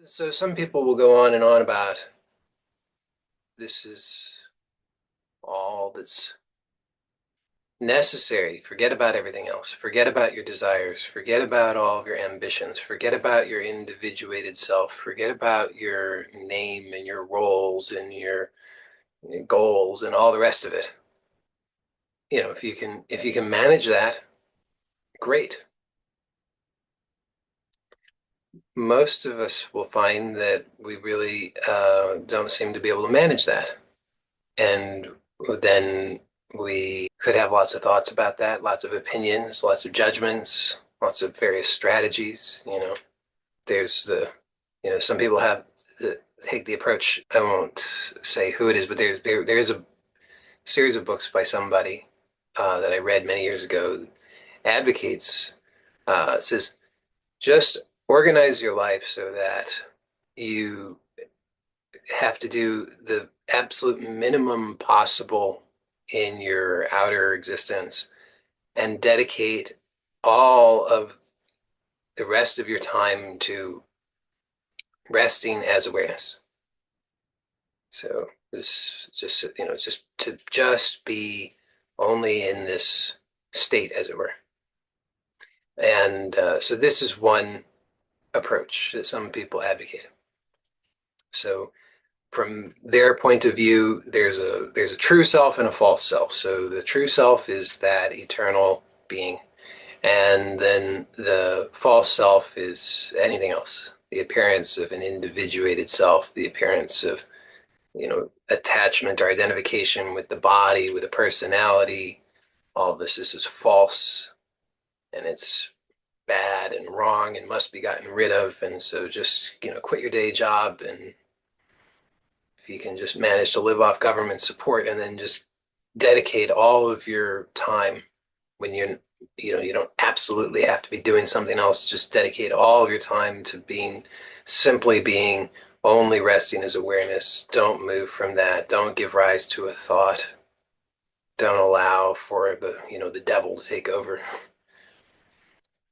So some people will go on and on about this is all that's necessary. Forget about everything else. Forget about your desires. Forget about all of your ambitions. Forget about your individuated self. Forget about your name and your roles and your goals and all the rest of it. If you can manage that, great. Most of us will find that we really don't seem to be able to manage that. And then we could have lots of thoughts about that, lots of opinions, lots of judgments, lots of various strategies. There's some people take the approach. I won't say who it is, but there is a series of books by somebody that I read many years ago advocates says just organize your life so that you have to do the absolute minimum possible in your outer existence and dedicate all of the rest of your time to resting as awareness. So this just to just be only in this state, as it were. And so this is one approach that some people advocate. So from their point of view, there's a true self and a false self. So the true self is that eternal being, and then the false self is anything else. The appearance of an individuated self, the appearance of attachment or identification with the body, with a personality. All of this is false, and it's bad and wrong and must be gotten rid of. And so just quit your day job, and if you can just manage to live off government support and then just dedicate all of your time when you don't absolutely have to be doing something else, just dedicate all of your time to simply being only resting as awareness. Don't move from that. Don't give rise to a thought. Don't allow for the devil to take over.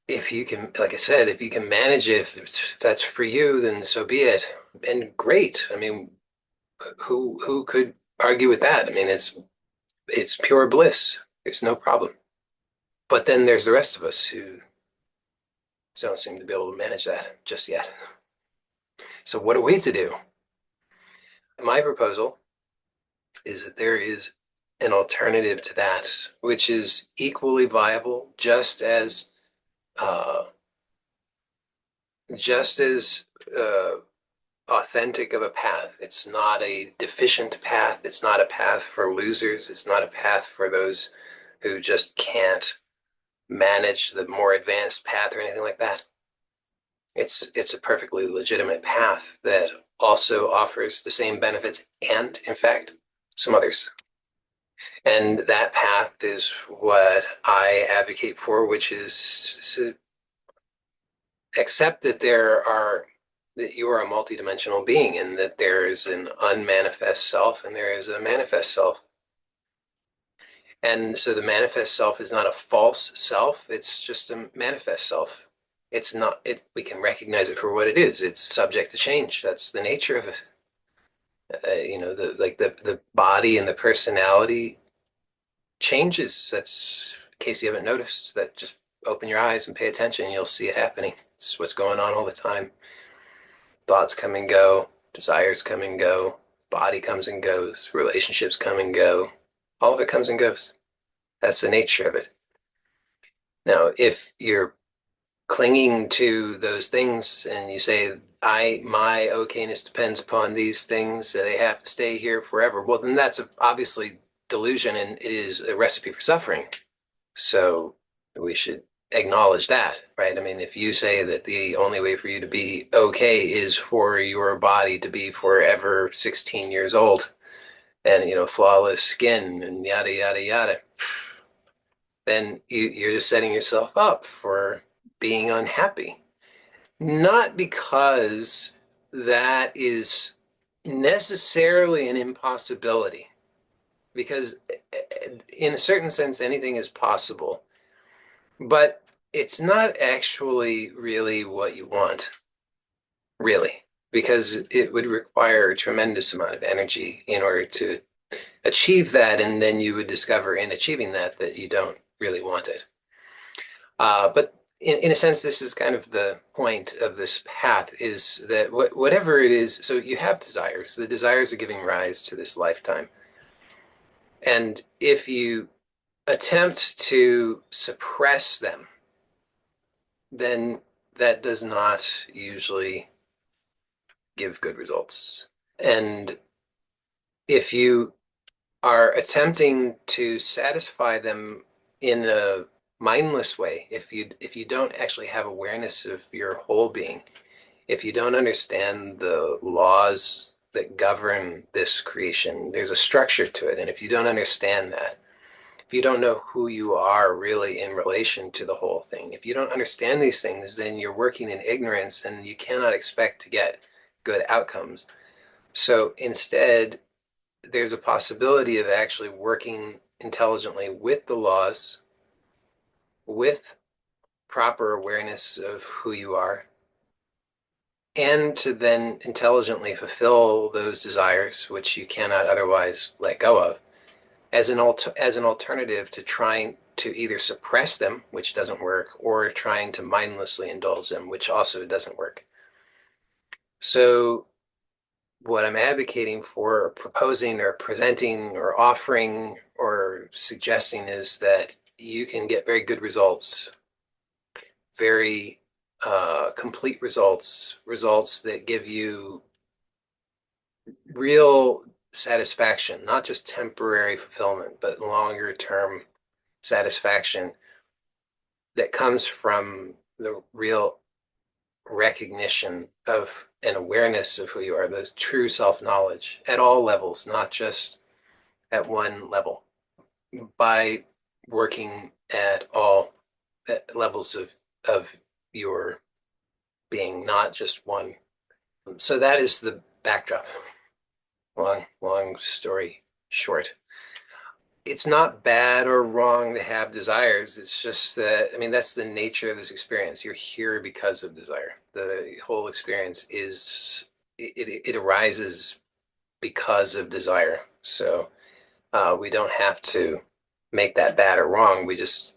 If you can, like I said, if you can manage it, if that's for you, then so be it. And great. I mean, who could argue with that? I mean, it's pure bliss. There's no problem. But then there's the rest of us who don't seem to be able to manage that just yet. So what are we to do? My proposal is that there is an alternative to that, which is equally viable, uh, just as authentic of a path. It's not a deficient path. It's not a path for losers. It's not a path for those who just can't manage the more advanced path or anything like that. It's a perfectly legitimate path that also offers the same benefits and, in fact, some others. And that path is what I advocate for, which is to accept that you are a multidimensional being and that there is an unmanifest self and there is a manifest self. And so the manifest self is not a false self, it's just a manifest self. It's not it we can recognize it for what it is. It's subject to change. That's the nature of it. The body and the personality changes. That's in case you haven't noticed that, just open your eyes and pay attention and you'll see it happening. It's what's going on all the time. Thoughts come and go, desires come and go, body comes and goes, relationships come and go. All of it comes and goes. That's the nature of it. Now, if you're clinging to those things and you say, my okayness depends upon these things, so they have to stay here forever, well, then that's obviously delusion and it is a recipe for suffering. So we should acknowledge that, right? I mean, if you say that the only way for you to be okay is for your body to be forever 16 years old and, flawless skin and yada, yada, yada, then you're just setting yourself up for being unhappy. Not because that is necessarily an impossibility, because in a certain sense, anything is possible, but it's not actually really what you want, really. because it would require a tremendous amount of energy in order to achieve that. And then you would discover in achieving that that you don't really want it. But in a sense, this is kind of the point of this path, is that whatever it is, so you have desires. The desires are giving rise to this lifetime. And if you attempt to suppress them, then that does not usually give good results. And if you are attempting to satisfy them in a mindless way, if you don't actually have awareness of your whole being, if you don't understand the laws that govern this creation, there's a structure to it. And if you don't understand that, if you don't know who you are really in relation to the whole thing, if you don't understand these things, then you're working in ignorance and you cannot expect to get good outcomes. So instead, there's a possibility of actually working intelligently with the laws, with proper awareness of who you are, and to then intelligently fulfill those desires which you cannot otherwise let go of, as an alternative to trying to either suppress them, which doesn't work, or trying to mindlessly indulge them, which also doesn't work. So what I'm advocating for, or proposing, or presenting, or offering, or suggesting is that you can get very good results, very complete results, results that give you real satisfaction, not just temporary fulfillment, but longer term satisfaction that comes from the real recognition of an awareness of who you are, the true self-knowledge at all levels, not just at one level, by working at all levels of your being, not just one. So that is the backdrop. Long story short. It's not bad or wrong to have desires. It's just that, I mean, that's the nature of this experience. You're here because of desire. The whole experience is, it arises because of desire. So we don't have to make that bad or wrong. We just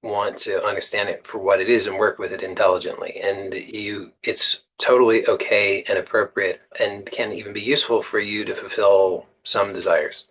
want to understand it for what it is and work with it intelligently. And it's totally okay and appropriate and can even be useful for you to fulfill some desires.